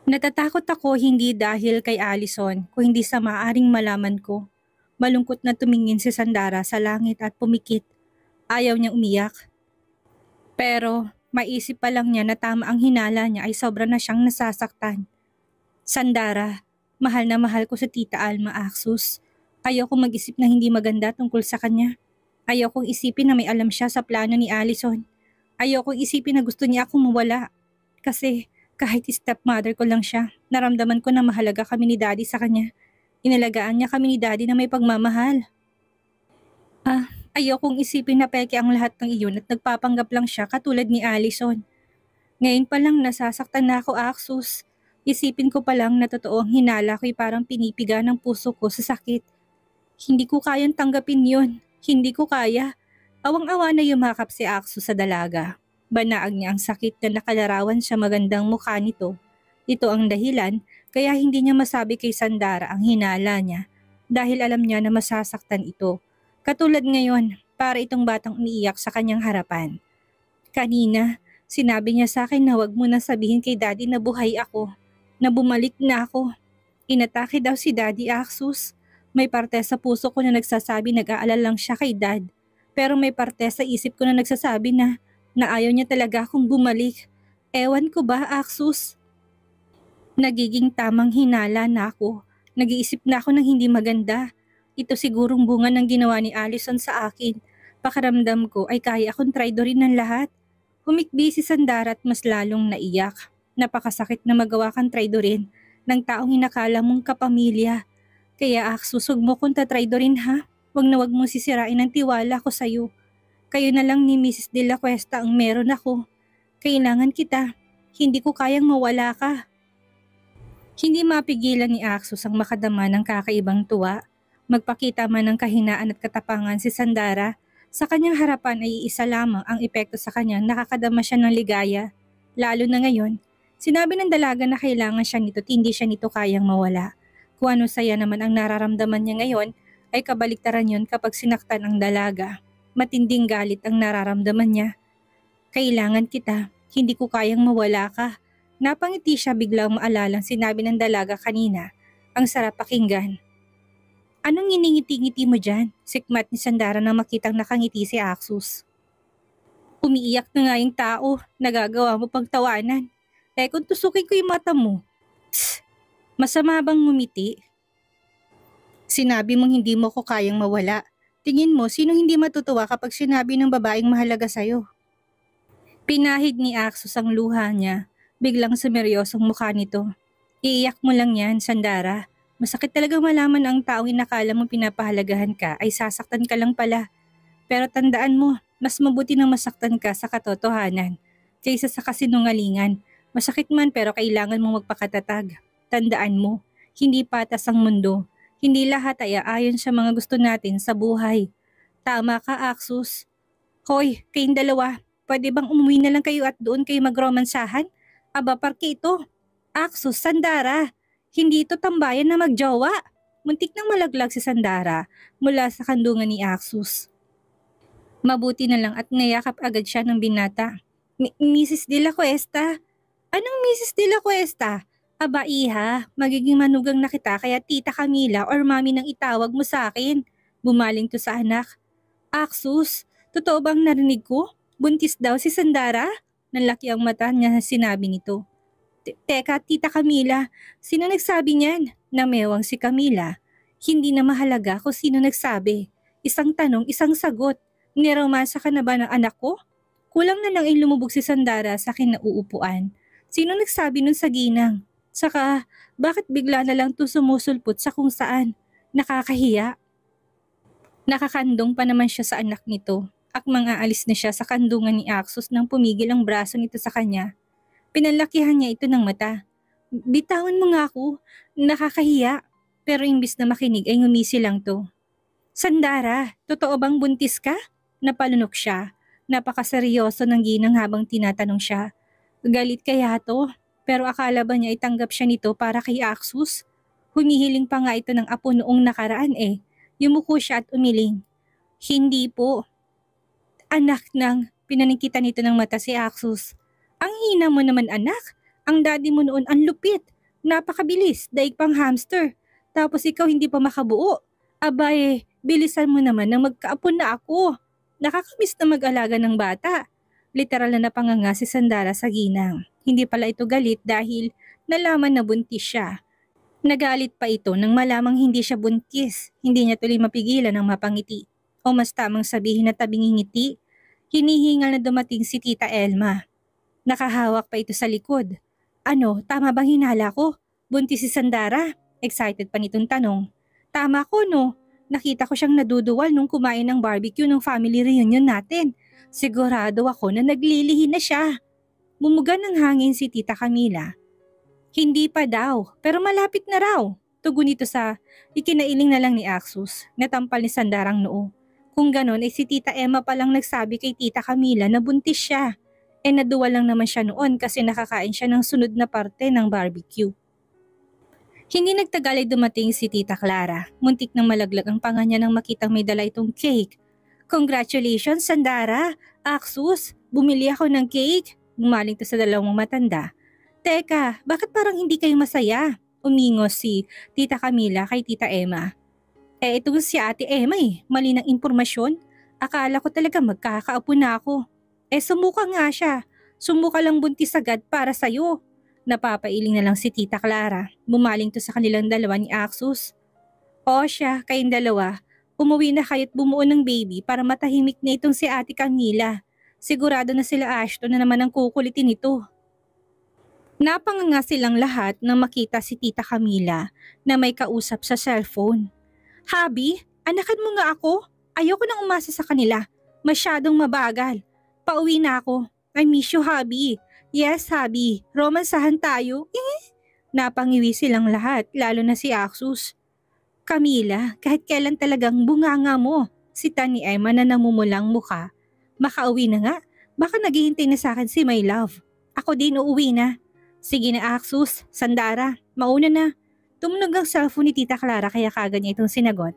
Natatakot ako hindi dahil kay Allison, kung hindi sa maaaring malaman ko. Malungkot na tumingin si Sandara sa langit at pumikit. Ayaw niyang umiyak. Pero maisip pa lang niya na tama ang hinala niya ay sobra na siyang nasasaktan. Sandara, mahal na mahal ko sa Tita Alma Axus. Ayaw kong mag-isip na hindi maganda tungkol sa kanya. Ayaw kong isipin na may alam siya sa plano ni Allison. Ayaw kong isipin na gusto niya akong mawala. Kasi kahit stepmother ko lang siya, naramdaman ko na mahalaga kami ni Daddy sa kanya. Inalagaan niya kami ni Daddy na may pagmamahal. Ayaw kong isipin na peke ang lahat ng iyon at nagpapanggap lang siya katulad ni Allison. Ngayon pa lang nasasaktan na ako, Axus. Isipin ko pa lang na totoo ang hinala ko'y parang pinipiga ng puso ko sa sakit. Hindi ko kayang tanggapin yon. Hindi ko kaya. Awang-awa na yumakap si Axus sa dalaga. Banaag niya ang sakit na nakalarawan sa magandang mukha nito. Ito ang dahilan kaya hindi niya masabi kay Sandara ang hinala niya dahil alam niya na masasaktan ito. Katulad ngayon, para itong batang umiiyak sa kanyang harapan. Kanina, sinabi niya sa akin na wag mo na sabihin kay Daddy na buhay ako, na bumalik na ako. Inatake daw si Daddy Axus. May parte sa puso ko na nagsasabi nag-aalala lang siya kay Dad. Pero may parte sa isip ko na nagsasabi na ayaw niya talaga akong bumalik. Ewan ko ba, Axus? Nagiging tamang hinala na ako. Nag-iisip na ako ng hindi maganda. Ito sigurong bunga ng ginawa ni Allison sa akin. Pakiramdam ko ay kaya akong traidorin ng lahat. Humikbi si Sandara at mas lalong naiyak. Napakasakit na magawa kang traidorin ng taong inakala mong kapamilya. Kaya susog mo kung tatraidorin ha. Wag na wag mo sisirain ang tiwala ko sa'yo. Kayo na lang ni Mrs. De La Cuesta ang meron ako. Kailangan kita. Hindi ko kayang mawala ka. Hindi mapigilan ni Axus ang makadama ng kakaibang tuwa. Magpakita man ng kahinaan at katapangan si Sandara, sa kanyang harapan ay iisa lamang ang epekto sa kanyang nakakadama siya ng ligaya. Lalo na ngayon, sinabi ng dalaga na kailangan siya nito at hindi siya nito kayang mawala. Kung ano saya naman ang nararamdaman niya ngayon, ay kabaliktaran yon kapag sinaktan ang dalaga. Matinding galit ang nararamdaman niya. Kailangan kita, hindi ko kayang mawala ka. Napangiti siya biglang maalalang sinabi ng dalaga kanina. Ang sarap pakinggan. Anong iningiti-ngiti mo dyan? Sikmat ni Sandara nang makitang nakangiti si Axus. Umiiyak na nga yung tao, nagagawa mo pang tawanan. Kung tusukin ko yung mata mo. Tss, masama bang ngumiti? Sinabi mong hindi mo ko kayang mawala. Tingin mo, sino hindi matutuwa kapag sinabi ng babaeng mahalaga sa'yo? Pinahid ni Axus ang luha niya. Biglang sumeryosong mukha nito. Iiyak mo lang yan, Sandara. Masakit talagang malaman ang taong inakala mo pinapahalagahan ka ay sasaktan ka lang pala. Pero tandaan mo, mas mabuti nang masaktan ka sa katotohanan kaysa sa kasinungalingan. Masakit man pero kailangan mong magpakatatag. Tandaan mo, hindi patas ang mundo. Hindi lahat ay aayon sa mga gusto natin sa buhay. Tama ka, Axus. Hoy, kayong dalawa, pwede bang umuwi na lang kayo at doon kayo magromansahan? Aba, parke ito. Axus, Sandara. Hindi ito tambayan na magjowa. Muntik nang malaglag si Sandara mula sa kandungan ni Axus. Mabuti na lang at nayakap agad siya ng binata. Mrs. De La Cuesta? Anong Mrs. De La Cuesta? Aba iha, magiging manugang na kita kaya Tita Camila or mami nang itawag mo sa akin. Bumaling to sa anak. Axus, totoo bang narinig ko? Buntis daw si Sandara? Nanlaki ang mata niya na sinabi nito. Teka, Tita Camila, sino nagsabi niyan? Namewang si Camila. Hindi na mahalaga kung sino nagsabi. Isang tanong, isang sagot. Niromasa ka na ba ng anak ko? Kulang na lang ay lumubog si Sandara sa kinauupuan. Sino nagsabi nun sa ginang? Saka, bakit bigla na lang to sumusulpot sa kung saan? Nakakahiya. Nakakandong pa naman siya sa anak nito. Akmang aalis na siya sa kandungan ni Axus nang pumigil ang braso nito sa kanya. Pinalakihan niya ito ng mata. Bitawan mo nga ako, nakakahiya. Pero imbis na makinig ay ngumisi lang to. Sandara, totoo bang buntis ka? Napalunok siya. Napakaseryoso ng ginang habang tinatanong siya. Galit kaya to? Pero akala ba niya itanggap siya nito para kay Axus? Humihiling pa nga ito ng apo noong nakaraan eh. Yumuko siya at umiling. Hindi po. Anak nang, pinanikitan nito ng mata si Axus. Ang hina mo naman anak, ang daddy mo noon ang lupit. Napakabilis, daig pang hamster. Tapos ikaw hindi pa makabuo. Aba bilisan mo naman nang magkaapon na ako. Nakakamiss na mag-alaga ng bata. Literal na napanganga si Sandara sa ginang. Hindi pala ito galit dahil nalaman na buntis siya. Nagalit pa ito nang malamang hindi siya buntis. Hindi niya tuloy mapigilan ang mapangiti. O mas tamang sabihin na tabing ngiti. Hinihingal na dumating si Tita Elma. Nakahawak pa ito sa likod. Ano, tama bang hinala ko? Buntis si Sandara? Excited pa nitong tanong. Tama ko no. Nakita ko siyang naduduwal nung kumain ng barbecue ng family reunion natin. Sigurado ako na naglilihi na siya. Mumuga ng hangin si Tita Camila. Hindi pa daw, pero malapit na raw. Tugon nito sa ikinailing na lang ni Axus, natampal ni Sandarang noo. Kung ganon ay si Tita Emma palang nagsabi kay Tita Camila na buntis siya. Naduwal lang naman siya noon kasi nakakain siya ng sunod na parte ng barbecue. Hindi nagtagal ay dumating si Tita Clara. Muntik nang malaglag ang panga niya nang makitang may dala itong cake. Congratulations, Sandara! Axus, bumili ako ng cake. Gumaling to sa dalawang matanda. Teka, bakit parang hindi kayo masaya? Umingos si Tita Camila kay Tita Emma. Ito si Ate Emma mali ng impormasyon. Akala ko talaga magkakaapo na ako. Sumuka nga siya. Sumuka lang buntis agad para sa'yo. Napapailing na lang si Tita Clara. Bumaling to sa kanilang dalawa ni Axus. O siya, kayong dalawa. Umuwi na kayo't bumuo ng baby para matahimik na itong si Ate Camila. Sigurado na sila Ashton na naman ang kukulitin ito. Napanganga silang lahat nang makita si Tita Camila na may kausap sa cellphone. Habi, anakan mo nga ako. Ayoko nang umasa sa kanila. Masyadong mabagal. Pauwi na ako. I miss you, Habi. Yes, Habi. Romansahan tayo. Napangiwi silang lahat, lalo na si Axus. Camila, kahit kailan talagang bunganga mo. Sita ni Emma na namumulang muka. Makauwi na nga. Baka naghihintay na sa akin si my love. Ako din uuwi na. Sige na Axus, Sandara, mauna na. Tumunog ang cellphone ni Tita Clara kaya kagad niya itong sinagot.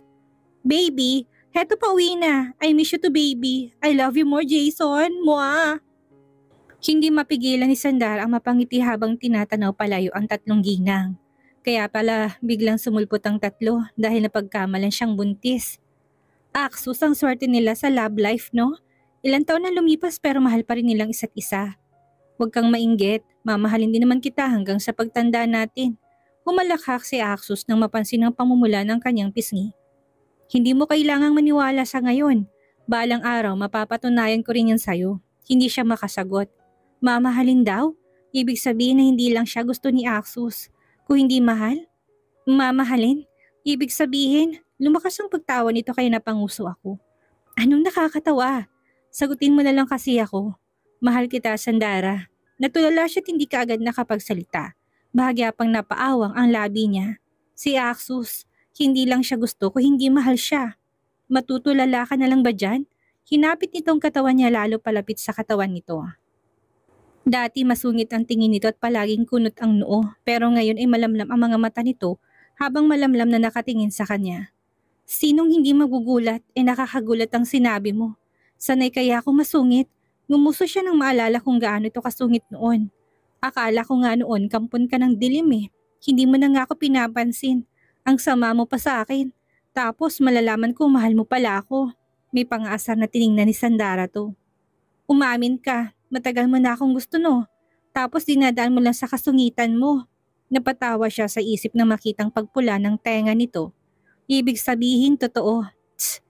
Baby, heto pa uwi na. I miss you to baby. I love you more Jason. Mwah! Hindi mapigilan ni Sandara ang mapangiti habang tinatanaw palayo ang tatlong ginang. Kaya pala biglang sumulpot ang tatlo dahil napagkamalan siyang buntis. Axus, ang swerte nila sa love life, no? Ilang taon na lumipas pero mahal pa rin nilang isa't isa. Huwag kang mainggit, mamahalin din naman kita hanggang sa pagtanda natin. Humalakhak si Axus nang mapansin ang pamumula ng kanyang pisngi. Hindi mo kailangang maniwala sa ngayon. Balang araw mapapatunayan ko rin yan sa'yo. Hindi siya makasagot. Mamahalin daw? Ibig sabihin na hindi lang siya gusto ni Axus. Kung hindi mahal? Mamahalin? Ibig sabihin, lumakas ang pagtawa nito kaya napanguso ako. Anong nakakatawa? Sagutin mo na lang kasi ako. Mahal kita, Sandara. Natulala siya't hindi ka agad nakapagsalita. Bahagya pang napaawang ang labi niya. Si Axus, hindi lang siya gusto kung hindi mahal siya. Matutulala ka na lang ba dyan? Hinapit nitong katawan niya lalo palapit sa katawan nito. Dati masungit ang tingin nito at palaging kunot ang noo pero ngayon ay malamlam ang mga mata nito habang malamlam na nakatingin sa kanya. Sinong hindi magugulat nakakagulat ang sinabi mo. Sanay kaya ako masungit. Ngumuso siya nang maalala kung gaano ito kasungit noon. Akala ko nga noon kampon ka ng dilim Hindi mo na nga ako pinapansin. Ang sama mo pa sa akin. Tapos malalaman ko mahal mo pala ako. May pang-aasar na tiningnan ni Sandara to. Umamin ka. Matagal mo na akong gusto no. Tapos dinadaan mo lang sa kasungitan mo. Napatawa siya sa isip na makitang pagpula ng tenga nito. Ibig sabihin totoo. Tsk.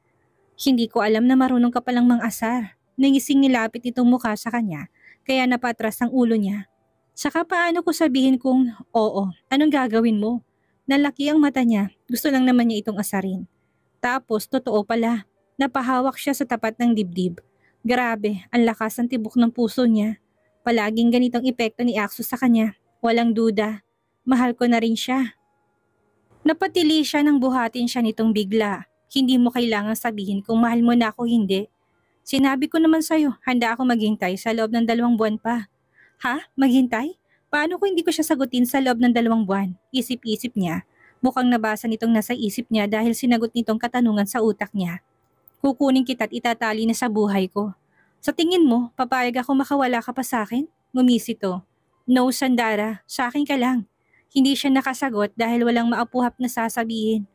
Hindi ko alam na marunong ka palang mang-asar. Nangising nilapit itong mukha sa kanya, kaya napatras ang ulo niya. Saka paano ko sabihin kung oo, anong gagawin mo? Nalaki ang mata niya, gusto lang naman niya itong asarin. Tapos totoo pala, napahawak siya sa tapat ng dibdib. Grabe, ang lakas ng tibok ng puso niya. Palaging ganitong epekto ni Axus sa kanya, walang duda. Mahal ko na rin siya. Napatili siya nang buhatin siya nitong bigla. Hindi mo kailangang sabihin kung mahal mo na ako hindi. Sinabi ko naman sa'yo, handa ako maghintay sa loob ng 2 buwan pa. Ha? Maghintay? Paano kung hindi ko siya sagutin sa loob ng 2 buwan? Isip-isip niya. Mukhang nabasa nitong nasa isip niya dahil sinagot nitong katanungan sa utak niya. Kukunin kita't itatali na sa buhay ko. Sa tingin mo, papayag ako makawala ka pa sa akin? Ngumisi to. No, Sandara, sa akin ka lang. Hindi siya nakasagot dahil walang maapuhap na sasabihin.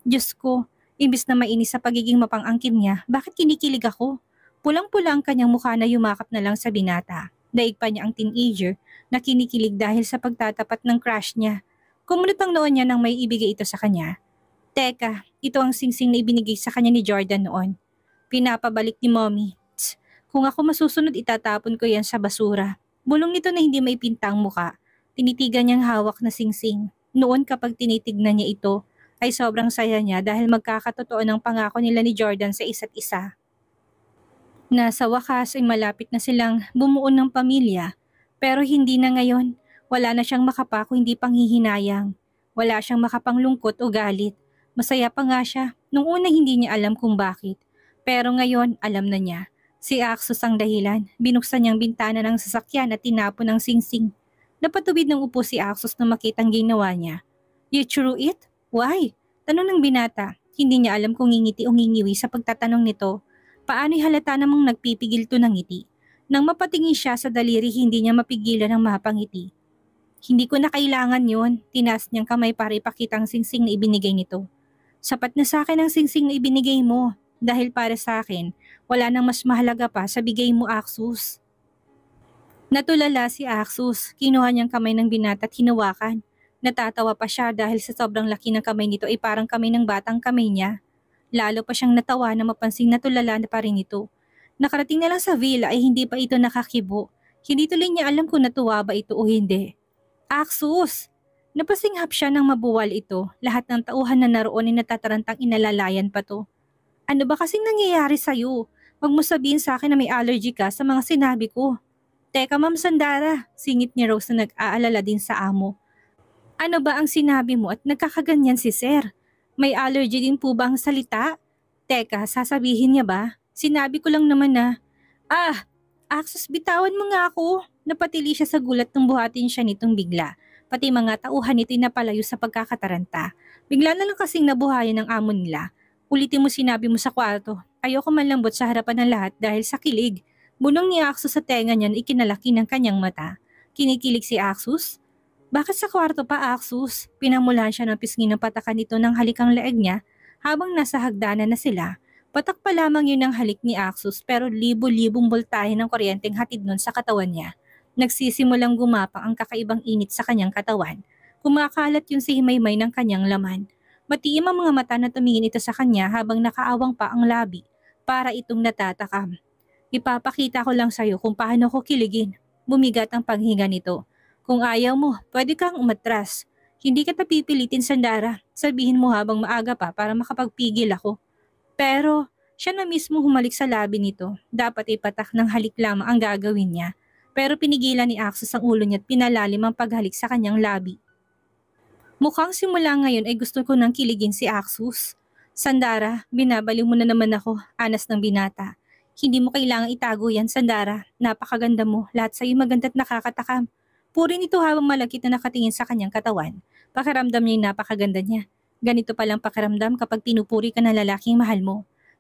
Diyos ko, imbis na mainis sa pagiging mapang-angkin niya, bakit kinikilig ako? Pulang-pula ang kanyang mukha na yumakap na lang sa binata. Daig pa niya ang teenager na kinikilig dahil sa pagtatapat ng crush niya. Kumunot ang noon niya nang may ibigay ito sa kanya. Teka, ito ang singsing na ibinigay sa kanya ni Jordan noon. Pinapabalik ni Mommy. Tsk, kung ako masusunod itatapon ko yan sa basura. Bulong nito na hindi may pintang muka. Tinitigan niyang hawak na singsing. Noon kapag tinitignan niya ito, ay sobrang saya niya dahil magkakatotoo ng pangako nila ni Jordan sa isa't isa. Na sa wakas ay malapit na silang bumuo ng pamilya, pero hindi na ngayon. Wala na siyang makapako hindi panghihinayang. Wala siyang makapanglungkot o galit. Masaya pa nga siya, nung una hindi niya alam kung bakit. Pero ngayon alam na niya. Si Axos ang dahilan, binuksan niyang bintana ng sasakyan at tinapon ng singsing. Napatubid ng upo si Axos na makitang ginawa niya. You threw it? Why? Tanong ng binata. Hindi niya alam kung ngingiti o ngingiwi sa pagtatanong nito. Paano'y halata namang nagpipigil to ng ngiti? Nang mapatingin siya sa daliri, hindi niya mapigilan ang mapangiti. Hindi ko na kailangan yon. Tinaas niyang kamay para ipakita ang singsing na ibinigay nito. Sapat na sa akin ang singsing na ibinigay mo. Dahil para sa akin, wala nang mas mahalaga pa sa bigay mo, Axus. Natulala si Axus. Kinuha niyang kamay ng binata at hinawakan. Natatawa pa siya dahil sa sobrang laki ng kamay nito ay parang kamay ng batang kamay niya. Lalo pa siyang natawa na mapansing natulala na pa rin ito. Nakarating na lang sa villa ay hindi pa ito nakakibo. Hindi tuloy niya alam kung natuwa ba ito o hindi. Axus! Napasinghap siya nang mabuwal ito. Lahat ng tauhan na naroon ay natatarantang inalalayan pa to. Ano ba kasing nangyayari sa'yo? Huwag mo sabihin sa akin na may allergy ka sa mga sinabi ko. Teka Ma'am Sandara, singit ni Rose na nag-aalala din sa amo. Ano ba ang sinabi mo at nagkakaganyan si Sir? May allergy din po ba ang salita? Teka, sasabihin niya ba? Sinabi ko lang naman na, Axos, bitawan mo nga ako. Napatili siya sa gulat nung buhatin siya nitong bigla. Pati mga tauhan nito'y napalayo sa pagkakataranta. Bigla na lang kasing nabuhayan ng amo nila. Ulitin mo sinabi mo sa kwarto. Ayoko manlambot sa harapan ng lahat dahil sa kilig. Bunong ni Axos sa tenga niya na ikinalaki ng kanyang mata. Kinikilig si Axos? Bakit sa kwarto pa, Axus? Pinamulahan siya ng pisngi ng patakan nito ng halikang leeg niya habang nasa hagdanan na sila. Patak pa lamang yun ng halik ni Axus pero libo-libong boltahe ng kuryenteng hatid nun sa katawan niya. Nagsisimulang gumapang ang kakaibang init sa kanyang katawan. Kumakalat yung si Himaymay ng kanyang laman. Matiim ang mga mata na tumingin ito sa kanya habang nakaawang pa ang labi para itong natatakam. Ipapakita ko lang sa'yo kung paano ko kiligin. Bumigat ang paghinga nito. Kung ayaw mo, pwede kang umatras. Hindi kita pipilitin, Sandara. Sabihin mo habang maaga pa para makapagpigil ako. Pero, siya na mismo humalik sa labi nito. Dapat ipatak ng halik lamang ang gagawin niya. Pero pinigilan ni Axos ang ulo niya at pinalalim ang paghalik sa kanyang labi. Mukhang simula ngayon ay gusto ko nang kiligin si Axos. Sandara, binabaliw mo na naman ako, anas ng binata. Hindi mo kailangang itago yan, Sandara. Napakaganda mo, lahat sa'yo maganda't nakakatakam. Puri nito habang malagkit na nakatingin sa kanyang katawan. Pakiramdam niya yung napakaganda niya. Ganito palang pakiramdam kapag pinupuri ka ng lalaking mahal mo.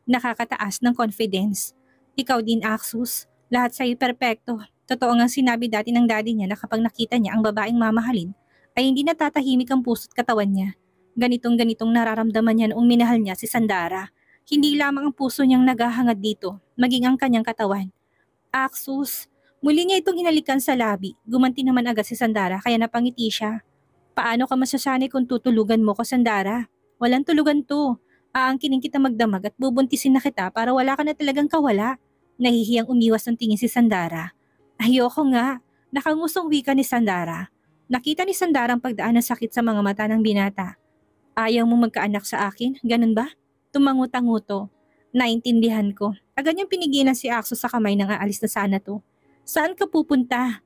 Nakakataas ng confidence. Ikaw din, Axus. Lahat sa'yo perpekto. Totoo nga sinabi dati ng daddy niya na kapag nakita niya ang babaeng mamahalin, ay hindi natatahimik ang puso't katawan niya. Ganitong-ganitong nararamdaman niya noong minahal niya si Sandara. Hindi lamang ang puso niyang naghahangad dito, maging ang kanyang katawan. Axus, muli niya itong hinalikan sa labi. Gumanti naman agad si Sandara kaya napangiti siya. Paano ka masasanay kung tutulugan mo ko, Sandara? Walang tulugan to. Aangkinin kita magdamag at bubuntisin na kita para wala ka na talagang kawala. Nahihiyang umiwas ng tingin si Sandara. Ayoko nga. Nakangusong wika ni Sandara. Nakita ni Sandara ang pagdaan ng sakit sa mga mata ng binata. Ayaw mo magkaanak sa akin? Ganun ba? Tumangutanguto. Naintindihan ko. Agad niyang pinigilan si Axos sa kamay nang aalis na sana to. Saan ka pupunta?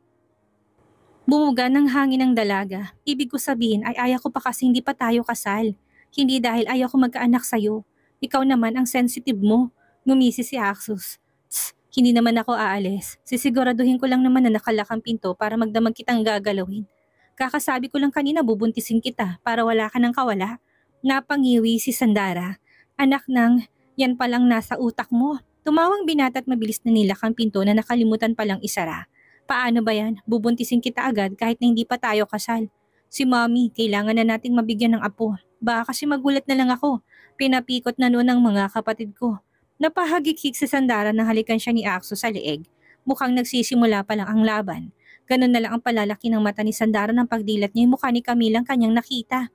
Bumuga ng hangin ng dalaga. Ibig ko sabihin ay ayaw ko pa kasi hindi pa tayo kasal. Hindi dahil ayaw ko magkaanak sa'yo. Ikaw naman ang sensitive mo. Ngumisi si Axos. Tss, hindi naman ako aalis. Sisiguraduhin ko lang naman na nakalak ang pinto para magdamag kitang gagalawin. Kakasabi ko lang kanina bubuntisin kita para wala ka ng kawala. Napangiwi si Sandara. Anak ng, yan palang nasa utak mo. Tumawang binata at mabilis na nilak ang pinto na nakalimutan palang isara. Paano ba yan? Bubuntisin kita agad kahit na hindi pa tayo kasal. Si Mommy, kailangan na nating mabigyan ng apo. Baka kasi magulat na lang ako. Pinapikot na noon ng mga kapatid ko. Napahagikik si Sandara nang halikan siya ni Axos sa leeg. Mukhang nagsisimula pa lang ang laban. Ganun na lang ang palalaki ng mata ni Sandara nang pagdilat niya yung mukha ni Camilang kanyang nakita.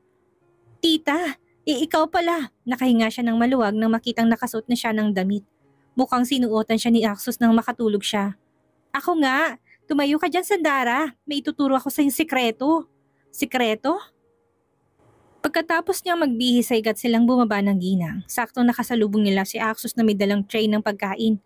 Tita, ikaw pala. Nakahinga siya ng maluwag nang makitang nakasuot na siya ng damit. Mukhang sinuotan siya ni Axos nang makatulog siya. Ako nga, tumayo ka dyan Sandara. May ituturo ako sa yung sikreto. Sikreto? Pagkatapos niyang magbihis ay agad silang bumaba ng ginang. Saktong nakasalubong nila si Axos na may dalang tray ng pagkain.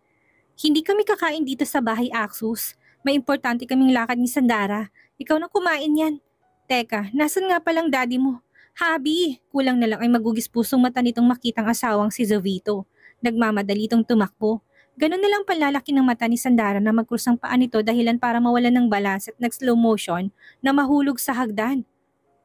Hindi kami kakain dito sa bahay, Axos. May importante kaming lakad ni Sandara. Ikaw na kumain yan. Teka, nasan nga palang daddy mo? Habi, kulang na lang ay magugis pusong mata nitong makitang asawang si Jovito. Nagmamadali itong tumakbo. Ganun na lang palalaki ng mata ni Sandara na magkrusang paa nito dahilan para mawalan ng balance at nag-slow motion na mahulog sa hagdan.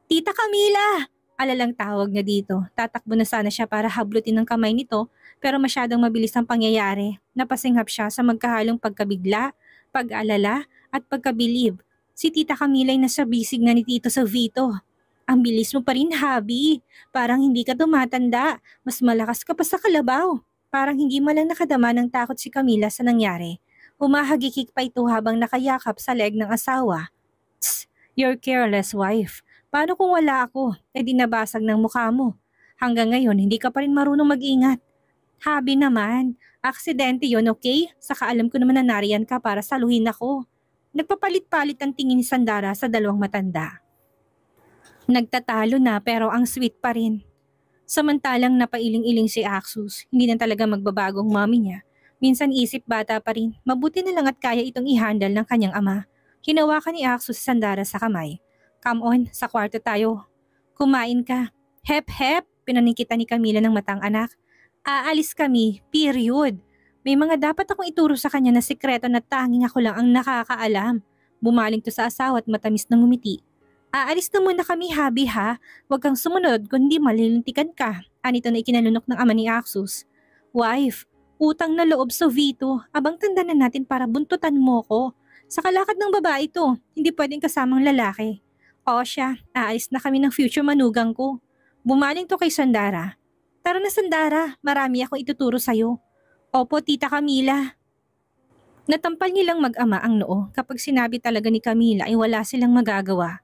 Tita Camila! Alalang tawag niya dito. Tatakbo na sana siya para hablutin ng kamay nito pero masyadong mabilis ang pangyayari. Napasinghap siya sa magkahalong pagkabigla, pag-alala at pagkabilib. Si Tita Camila ay nasa bisig na ni Tito Jovito. Ang bilis mo pa rin, Habi. Parang hindi ka tumatanda. Mas malakas ka pa sa kalabaw. Parang hindi malang nakadama ng takot si Camila sa nangyari. Humahagikik pa ito habang nakayakap sa leg ng asawa. Tss, you're careless, wife. Paano kung wala ako? Di nabasag ng mukha mo. Hanggang ngayon, hindi ka pa rin marunong mag-ingat. Habi naman, aksidente yon, okay? Saka alam ko naman na nariyan ka para saluhin ako. Nagpapalit-palit ang tingin ni Sandara sa dalawang matanda. Nagtatalo na pero ang sweet pa rin. Samantalang napailing-iling si Axos, hindi na talaga magbabagong mommy niya. Minsan isip bata pa rin, mabuti na lang at kaya itong i-handle ng kanyang ama. Hinawakan ni Axos si Sandara sa kamay. Come on, sa kwarto tayo. Kumain ka. Hep hep, pinanikita ni Camila ng matang anak. Aalis kami, period. May mga dapat akong ituro sa kanya na sikreto na tanging ako lang ang nakakaalam. Bumaling to sa asawa at matamis na ngumiti. Aalis na muna kami, Habi ha. Huwag kang sumunod kundi malilintikan ka. Anito na ikinalunok ng ama ni Axos. Wife, utang na loob sa Vito. Abang tanda na natin para buntutan mo ko. Sa kalakad ng babae to, hindi pwedeng kasamang lalaki. O siya, aalis na kami ng future manugang ko. Bumaling to kay Sandara. Tara na Sandara, marami akong ituturo sa'yo. Opo, Tita Camila. Natampal nilang mag-ama ang noo kapag sinabi talaga ni Camila ay wala silang magagawa.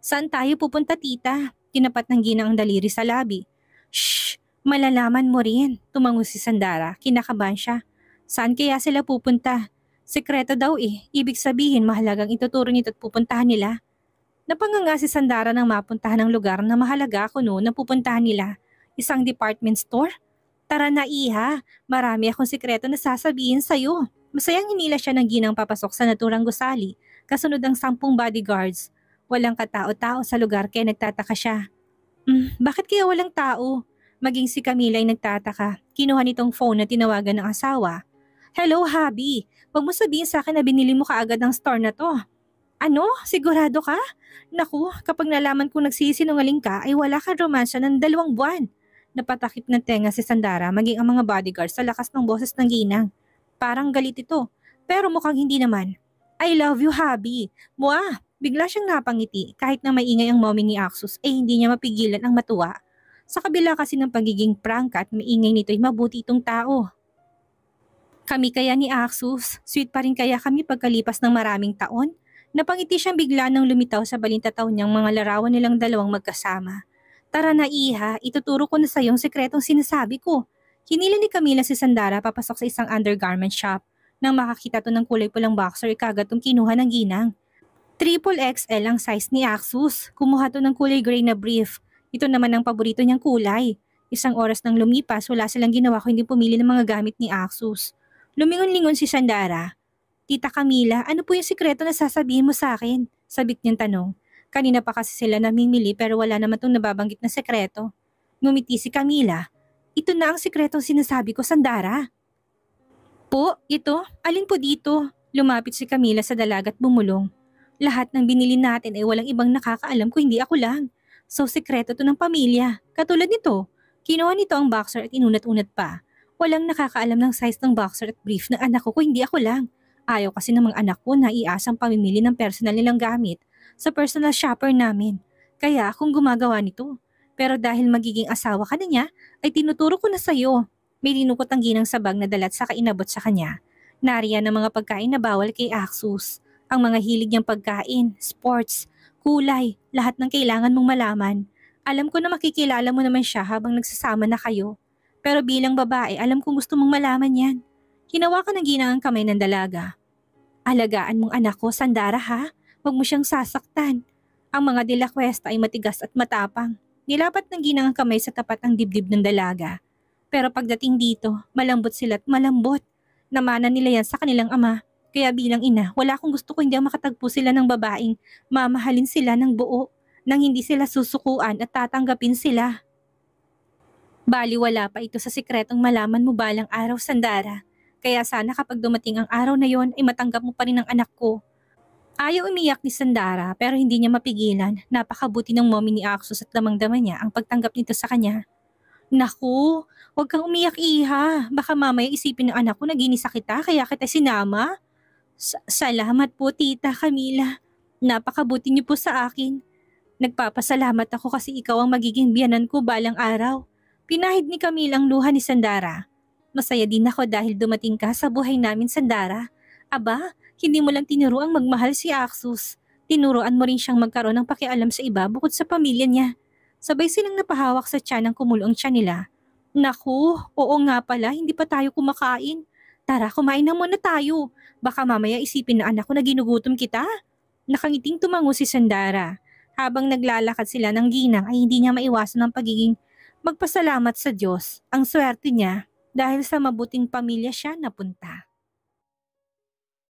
Saan tayo pupunta, tita? Tinapat ng ginang ang daliri sa labi. Shh! Malalaman mo rin. Tumango si Sandara. Kinakabahan siya. Saan kaya sila pupunta? Sekreto daw eh. Ibig sabihin mahalagang ituturo nito at pupuntahan nila. Napanganga si Sandara nang mapuntahan ng lugar na mahalaga ako noon na pupuntahan nila. Isang department store? Tara na iha. Marami akong sekreto na sasabihin sa'yo. Masayang hinila siya ng ginang papasok sa naturang gusali. Kasunod ang 10 bodyguards. Walang katao-tao sa lugar kaya nagtataka siya. Bakit kaya walang tao? Maging si Camila ay nagtataka. Kinuha nitong phone na tinawagan ng asawa. Hello, Habi. Huwag mo sabihin sa akin na binili mo kaagad ang store na to. Ano? Sigurado ka? Naku, kapag nalaman kong nagsisinungaling ka ay wala kang romansya ng 2 buwan. Napatakip ng tenga si Sandara maging ang mga bodyguards sa lakas ng boses ng ginang. Parang galit ito, pero mukhang hindi naman. I love you, Habi. Mua! Bigla siyang napangiti kahit na maingay ang mommy ni Axos hindi niya mapigilan ang matuwa. Sa kabila kasi ng pagiging prangka at maingay nito ay mabuti itong tao. Kami kaya ni Axos, sweet pa rin kaya kami pagkalipas ng maraming taon? Napangiti siyang bigla nang lumitaw sa balintataw niyang mga larawan nilang dalawang magkasama. Tara na iha, ituturo ko na sa iyong sekretong sinasabi ko. Hinila ni Camila si Sandara papasok sa isang undergarment shop. Nang makakita to ng kulay pulang boxer, ikagat tong kinuha ng ginang. Triple XL ang size ni Axos. Kumuha to ng kulay gray na brief. Ito naman ang paborito niyang kulay. Isang oras nang lumipas, wala silang ginawa kundi pumili ng mga gamit ni Axos. Lumingon-lingon si Sandara. Tita Camila, ano po yung sikreto na sasabihin mo sa akin? Sabik niyang tanong. Kanina pa kasi sila namimili pero wala naman tong nababanggit na sekreto. Ngumiti si Camila. Ito na ang sikretong sinasabi ko, Sandara. Po, ito? Alin po dito? Lumapit si Camila sa dalaga at bumulong. Lahat ng binili natin ay walang ibang nakakaalam kung hindi ako lang. So sekreto to ng pamilya. Katulad nito, kinuha nito ang boxer at inunat-unat pa. Walang nakakaalam ng size ng boxer at brief ng anak ko kung hindi ako lang. Ayaw kasi ng mga anak ko na iasang pamimili ng personal nilang gamit sa personal shopper namin. Kaya akong gumagawa nito. Pero dahil magiging asawa ka na niya, ay tinuturo ko na sa'yo. May dinukot ang ginang sa bag na dalat sa kainabot sa kanya. Nariyan ang mga pagkain na bawal kay Axus. Ang mga hilig niyang pagkain, sports, kulay, lahat ng kailangan mong malaman. Alam ko na makikilala mo naman siya habang nagsasama na kayo. Pero bilang babae, alam kong gusto mong malaman yan. Hinawakan ng ginang ang kamay ng dalaga. Alagaan mong anak ko, Sandara ha? Huwag mo siyang sasaktan. Ang mga de la Cuesta ay matigas at matapang. Nilapat ng ginang ang kamay sa tapat ng dibdib ng dalaga. Pero pagdating dito, malambot sila at malambot. Namana nila yan sa kanilang ama. Kaya bilang ina, wala akong gusto kundi ang makatagpo sila ng babaeng mamahalin sila ng buo nang hindi sila susukuan at tatanggapin sila. Baliwala pa ito sa sikretong malaman mo balang araw, Sandara. Kaya sana kapag dumating ang araw na yon ay matanggap mo pa rin ang anak ko. Ayaw umiyak ni Sandara pero hindi niya mapigilan. Napakabuti ng mommy ni Axus at damang-dama niya ang pagtanggap nito sa kanya. Naku, huwag kang umiyak iha. Baka mamaya isipin ng anak ko na ginisa kita kaya kita sinama. Salamat po tita Camila. Napakabuti niyo po sa akin. Nagpapasalamat ako kasi ikaw ang magiging biyanan ko balang araw. Pinahid ni Camila ang luha ni Sandara. Masaya din ako dahil dumating ka sa buhay namin, Sandara. Aba, hindi mo lang tinuro ang magmahal si Axus. Tinuruan mo rin siyang magkaroon ng pakialam sa iba bukod sa pamilya niya. Sabay silang napahawak sa tiyan ng kumulo ang tiyan nila. Naku, oo nga pala, hindi pa tayo kumakain. Tara, kumain na muna tayo. Baka mamaya isipin na anak ko na ginugutom kita. Nakangiting tumango si Sandara. Habang naglalakad sila ng ginang ay hindi niya maiwasan ang pagiging magpasalamat sa Diyos. Ang swerte niya dahil sa mabuting pamilya siya napunta.